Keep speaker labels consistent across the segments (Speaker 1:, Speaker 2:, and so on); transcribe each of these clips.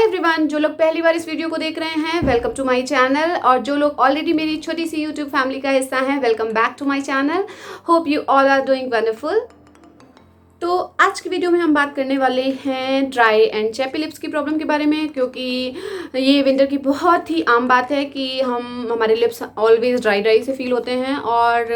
Speaker 1: Everyone, जो लोग पहली बार इस वीडियो को देख रहे हैं वेलकम टू माय चैनल, और जो लोग ऑलरेडी मेरी छोटी सी यूट्यूब फैमिली का हिस्सा हैं welcome back to my channel. Hope you all are doing wonderful. तो आज की वीडियो में हम बात करने वाले हैं ड्राई एंड चैपी लिप्स की प्रॉब्लम के बारे में, क्योंकि ये विंटर की बहुत ही आम बात है कि हमारे लिप्स ऑलवेज ड्राई ड्राई से फील होते हैं और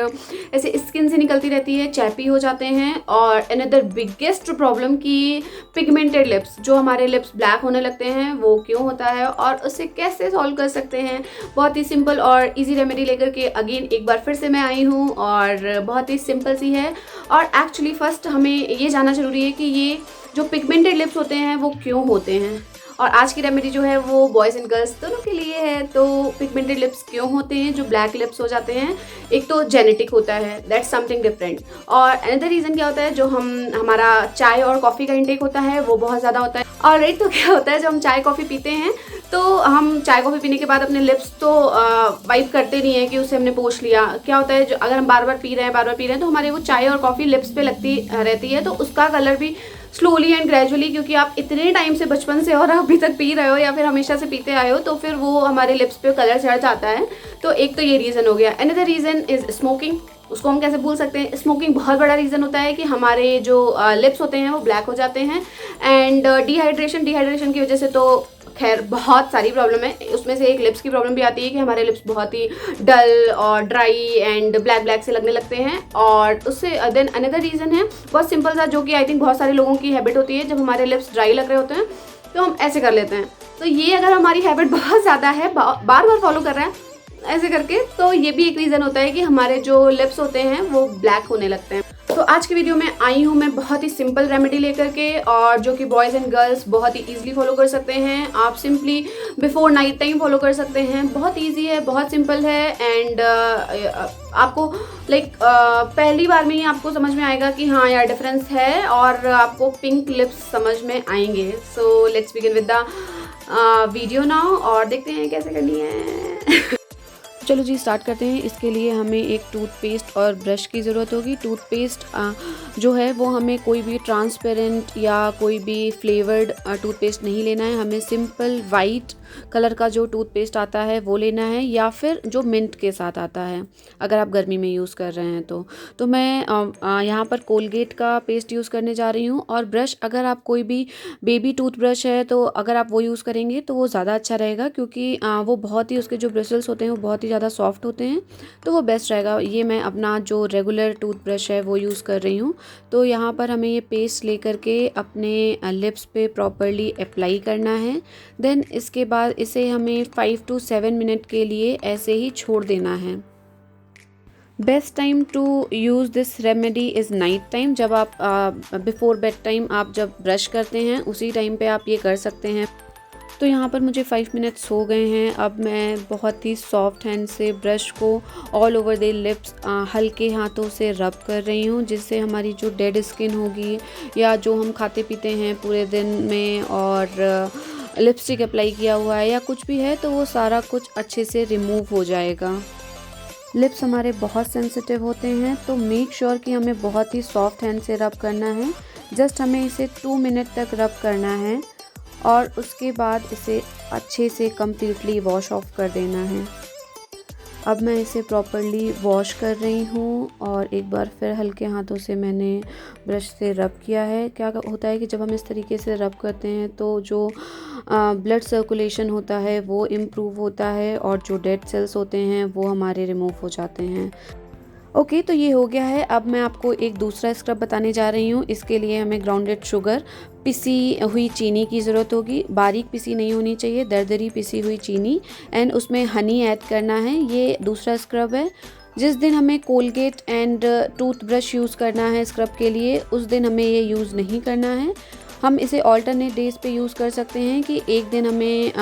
Speaker 1: ऐसे स्किन से निकलती रहती है, चैपी हो जाते हैं। और अनदर बिगेस्ट प्रॉब्लम कि पिगमेंटेड लिप्स, जो हमारे लिप्स ब्लैक होने लगते हैं, वो क्यों होता है और उसे कैसे सॉल्व कर सकते हैं। बहुत ही सिंपल और ईजी रेमेडी लेकर के अगेन एक बार फिर से मैं आई हूँ, और बहुत ही सिंपल सी है। और एक्चुअली फर्स्ट हमें ये जानना जरूरी है कि ये जो पिगमेंटेड लिप्स होते हैं वो क्यों होते हैं। और आज की रेमेडी जो है वो बॉयज़ एंड गर्ल्स दोनों के लिए है। तो पिगमेंटेड लिप्स क्यों होते हैं, जो ब्लैक लिप्स हो जाते हैं, एक तो जेनेटिक होता है, दैट्स समथिंग डिफरेंट। और अनदर रीज़न क्या होता है, जो हमारा चाय और कॉफ़ी का इंटेक होता है वो बहुत ज़्यादा होता है। और राइट, तो क्या होता है, जब हम चाय कॉफ़ी पीते हैं तो हम चाय कॉफ़ी पीने के बाद अपने लिप्स तो वाइप करते नहीं हैं कि उसे हमने पोंछ लिया। क्या होता है, जो अगर हम बार बार पी रहे हैं तो हमारे वो चाय और कॉफ़ी लिप्स पे लगती रहती है, तो उसका कलर भी स्लोली एंड ग्रेजुअली, क्योंकि आप इतने टाइम से बचपन से और अभी तक पी रहे हो या फिर हमेशा से पीते आए हो, तो फिर वो हमारे लिप्स पे कलर चढ़ जाता है। तो एक तो ये रीज़न हो गया। Another reason is smoking. उसको हम कैसे भूल सकते हैं। स्मोकिंग बहुत बड़ा रीज़न होता है कि हमारे जो लिप्स होते हैं वो ब्लैक हो जाते हैं। एंड डिहाइड्रेशन की वजह से तो खैर बहुत सारी प्रॉब्लम है, उसमें से एक लिप्स की प्रॉब्लम भी आती है कि हमारे लिप्स बहुत ही डल और ड्राई एंड ब्लैक ब्लैक से लगने लगते हैं। और उससे देन अनदर रीज़न है बहुत सिंपल सा, जो कि आई थिंक बहुत सारे लोगों की हैबिट होती है। जब हमारे लिप्स ड्राई लग रहे होते हैं तो हम ऐसे कर लेते हैं। तो ये अगर हमारी हैबिट बहुत ज़्यादा है, बार बार फॉलो कर रहे हैं ऐसे करके, तो ये भी एक रीज़न होता है कि हमारे जो लिप्स होते हैं वो ब्लैक होने लगते हैं। तो आज की वीडियो में आई हूँ मैं बहुत ही सिंपल रेमेडी लेकर के, और जो कि बॉयज़ एंड गर्ल्स बहुत ही ईजिली फॉलो कर सकते हैं। आप simply before night time follow कर सकते हैं। बहुत ईजी है, बहुत सिंपल है। एंड आपको पहली बार में ही आपको समझ में आएगा कि हाँ यार डिफरेंस है, और आपको पिंक लिप्स समझ में आएंगे। So let's begin with the video now, और देखते हैं कैसे करनी है। चलो जी स्टार्ट करते हैं। इसके लिए हमें एक टूथपेस्ट और ब्रश की ज़रूरत होगी। टूथपेस्ट जो है वो हमें कोई भी ट्रांसपेरेंट या कोई भी फ्लेवर्ड टूथपेस्ट नहीं लेना है। हमें सिंपल वाइट कलर का जो टूथपेस्ट आता है वो लेना है, या फिर जो मिंट के साथ आता है अगर आप गर्मी में यूज़ कर रहे हैं तो मैं यहाँ पर कोलगेट का पेस्ट यूज़ करने जा रही हूँ। और ब्रश, अगर आप कोई भी बेबी टूथ ब्रश है तो अगर आप वो यूज़ करेंगे तो वो ज़्यादा अच्छा रहेगा, क्योंकि वो बहुत ही, उसके जो ब्रिसल्स होते हैं वो बहुत ही ज़्यादा सॉफ्ट होते हैं, तो वो बेस्ट रहेगा। ये मैं अपना जो रेगुलर टूथ ब्रश है वो यूज़ कर रही हूँ। तो यहाँ पर हमें ये पेस्ट ले करके अपने लिप्स पे प्रॉपरली अप्लाई करना है। देन इसके बाद इसे हमें 5 to 7 मिनट के लिए ऐसे ही छोड़ देना है। Best time to use this remedy is night time. जब आप बिफोर बेड टाइम आप जब ब्रश करते हैं उसी टाइम पे आप ये कर सकते हैं। तो यहाँ पर मुझे 5 मिनट्स हो गए हैं। अब मैं बहुत ही सॉफ्ट हैंड से ब्रश को ऑल ओवर द लिप्स हल्के हाथों से रब कर रही हूँ, जिससे हमारी जो डेड स्किन होगी या जो हम खाते पीते हैं पूरे दिन में और लिपस्टिक अप्लाई किया हुआ है या कुछ भी है, तो वो सारा कुछ अच्छे से रिमूव हो जाएगा। लिप्स हमारे बहुत सेंसिटिव होते हैं, तो मेक श्योर कि हमें बहुत ही सॉफ्ट हैंड से रब करना है। जस्ट हमें इसे 2 मिनट तक रब करना है, और उसके बाद इसे अच्छे से कम्प्लीटली वॉश ऑफ कर देना है। अब मैं इसे प्रॉपरली वॉश कर रही हूँ, और एक बार फिर हल्के हाथों से मैंने ब्रश से रब किया है। क्या होता है कि जब हम इस तरीके से रब करते हैं तो जो ब्लड सर्कुलेशन होता है वो इम्प्रूव होता है, और जो डेड सेल्स होते हैं वो हमारे रिमूव हो जाते हैं। ओके, तो ये हो गया है। अब मैं आपको एक दूसरा स्क्रब बताने जा रही हूँ। इसके लिए हमें ग्राउंडेड शुगर, पिसी हुई चीनी की ज़रूरत होगी। बारीक पिसी नहीं होनी चाहिए, दरदरी पिसी हुई चीनी, एंड उसमें हनी ऐड करना है। ये दूसरा स्क्रब है। जिस दिन हमें कोलगेट एंड टूथब्रश यूज़ करना है स्क्रब के लिए, उस दिन हमें ये यूज़ नहीं करना है। हम इसे ऑल्टरनेट डेज़ पे यूज़ कर सकते हैं कि एक दिन हमें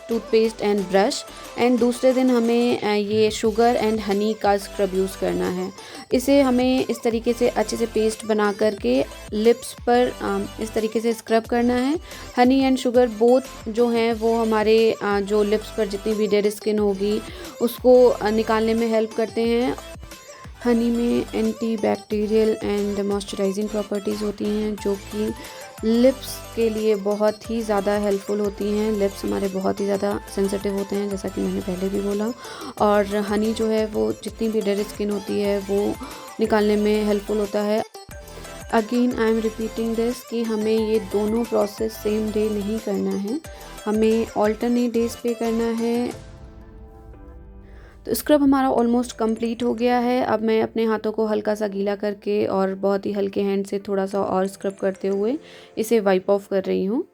Speaker 1: टूथपेस्ट एंड ब्रश, एंड दूसरे दिन हमें ये शुगर एंड हनी का स्क्रब यूज़ करना है। इसे हमें इस तरीके से अच्छे से पेस्ट बना करके लिप्स पर इस तरीके से स्क्रब करना है। हनी एंड शुगर बोथ जो हैं वो हमारे जो लिप्स पर जितनी भी डेड स्किन होगी उसको निकालने में हेल्प करते हैं। हनी में anti bacterial and moisturising properties होती हैं, जो कि लिप्स के लिए बहुत ही ज़्यादा हेल्पफुल होती हैं। लिप्स हमारे बहुत ही ज़्यादा सेंसिटिव होते हैं, जैसा कि मैंने पहले भी बोला। और हनी जो है वो जितनी भी डेड स्किन होती है वो निकालने में हेल्पफुल होता है। Again I am repeating this कि हमें ये दोनों प्रोसेस सेम डे नहीं करना है, हमें ऑल्टरनेट डेज पे करना है। तो स्क्रब हमारा ऑलमोस्ट कंप्लीट हो गया है। अब मैं अपने हाथों को हल्का सा गीला करके और बहुत ही हल्के हैंड से थोड़ा सा और स्क्रब करते हुए इसे वाइप ऑफ कर रही हूँ।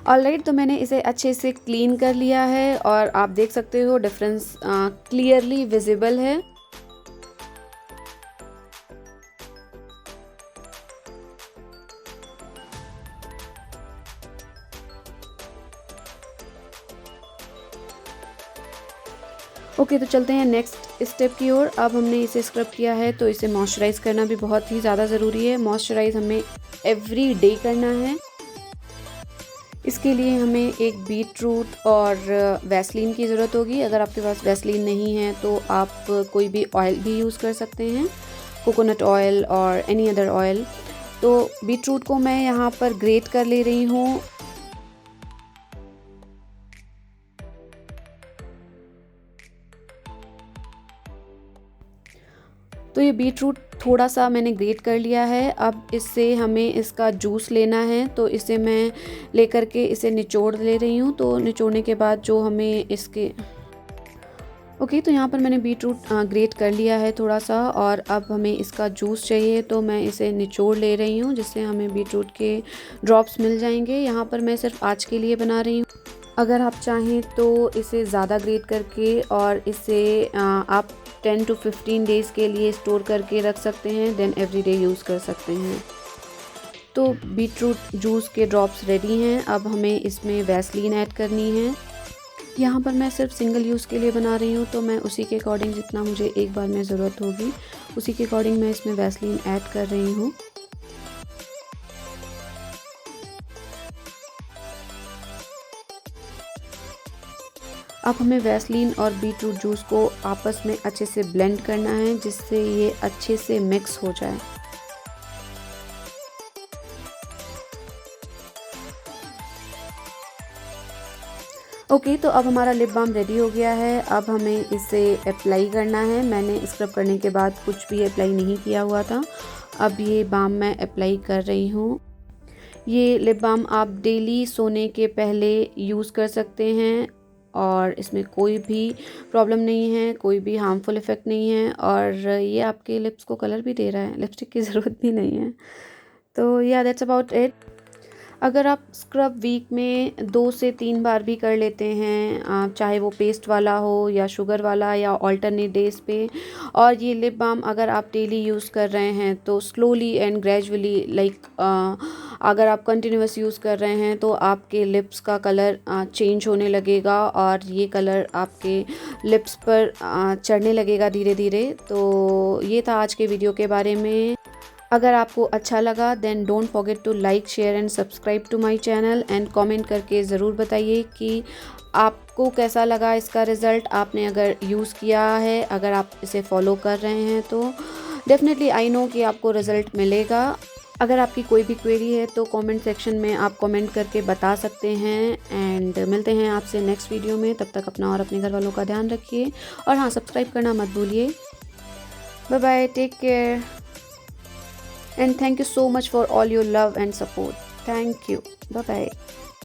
Speaker 1: ऑलराइट, तो मैंने इसे अच्छे से क्लीन कर लिया है और आप देख सकते हो डिफरेंस क्लियरली विजिबल है। ओके, तो चलते हैं नेक्स्ट स्टेप की ओर। अब हमने इसे स्क्रब किया है तो इसे मॉइस्चराइज करना भी बहुत ही ज़्यादा ज़रूरी है। मॉइस्चराइज हमें एवरी डे करना है। इसके लिए हमें एक बीट रूट और वैसलीन की ज़रूरत होगी। अगर आपके पास वैसलीन नहीं है तो आप कोई भी ऑयल भी यूज़ कर सकते हैं, कोकोनट ऑयल और एनी अदर ऑयल। तो बीट रूट को मैं यहाँ पर ग्रेट कर ले रही हूँ। तो ये बीट रूट थोड़ा सा मैंने ग्रेट कर लिया है। अब इससे हमें इसका जूस लेना है, तो इसे मैं लेकर के इसे निचोड़ ले रही हूँ। तो निचोड़ने के बाद जो हमें इसके ओके, तो यहाँ पर मैंने बीट रूट ग्रेट कर लिया है थोड़ा सा, और अब हमें इसका जूस चाहिए तो मैं इसे निचोड़ ले रही हूँ, जिससे हमें बीट रूट के ड्रॉप्स मिल जाएंगे। यहाँ पर मैं सिर्फ आज के लिए बना रही हूँ। अगर आप चाहें तो इसे ज़्यादा ग्रेट करके और इसे आप 10 to 15 डेज़ के लिए स्टोर करके रख सकते हैं, देन एवरीडे यूज़ कर सकते हैं। तो बीट रूट जूस के ड्रॉप्स रेडी हैं। अब हमें इसमें वैसलीन ऐड करनी है। यहाँ पर मैं सिर्फ सिंगल यूज़ के लिए बना रही हूँ, तो मैं उसी के अकॉर्डिंग जितना मुझे एक बार में ज़रूरत होगी उसी के अकॉर्डिंग मैं इसमें वैसलीन ऐड कर रही हूँ। अब हमें वैसलीन और बीट रूट जूस को आपस में अच्छे से ब्लेंड करना है, जिससे ये अच्छे से मिक्स हो जाए। ओके, तो अब हमारा लिप बाम रेडी हो गया है। अब हमें इसे अप्लाई करना है। मैंने स्क्रब करने के बाद कुछ भी अप्लाई नहीं किया हुआ था। अब ये बाम मैं अप्लाई कर रही हूँ। ये लिप बाम आप डेली सोने के पहले यूज़ कर सकते हैं और इसमें कोई भी प्रॉब्लम नहीं है, कोई भी हार्मफुल इफ़ेक्ट नहीं है, और ये आपके लिप्स को कलर भी दे रहा है, लिपस्टिक की ज़रूरत भी नहीं है। तो या दैट्स अबाउट इट। अगर आप स्क्रब वीक में 2 से 3 बार भी कर लेते हैं, चाहे वो पेस्ट वाला हो या शुगर वाला या ऑल्टरनेट डेज पे, और ये लिप बाम अगर आप डेली यूज़ कर रहे हैं तो स्लोली एंड ग्रेजुअली अगर आप कंटिन्यूस यूज़ कर रहे हैं तो आपके लिप्स का कलर चेंज होने लगेगा और ये कलर आपके लिप्स पर चढ़ने लगेगा धीरे धीरे। तो ये था आज के वीडियो के बारे में। अगर आपको अच्छा लगा then don't forget to like, share and subscribe to my channel, and comment करके ज़रूर बताइए कि आपको कैसा लगा इसका रिज़ल्ट। आपने अगर यूज़ किया है, अगर आप इसे फॉलो कर रहे हैं तो डेफिनेटली आई नो कि आपको रिज़ल्ट मिलेगा। अगर आपकी कोई भी क्वेरी है तो कमेंट सेक्शन में आप कमेंट करके बता सकते हैं। एंड मिलते हैं आपसे नेक्स्ट वीडियो में। तब तक अपना और अपने घर वालों का ध्यान रखिए, और हाँ, सब्सक्राइब करना मत भूलिए। Bye bye, take care, and thank you so much for all your love and support. Thank you. Bye bye.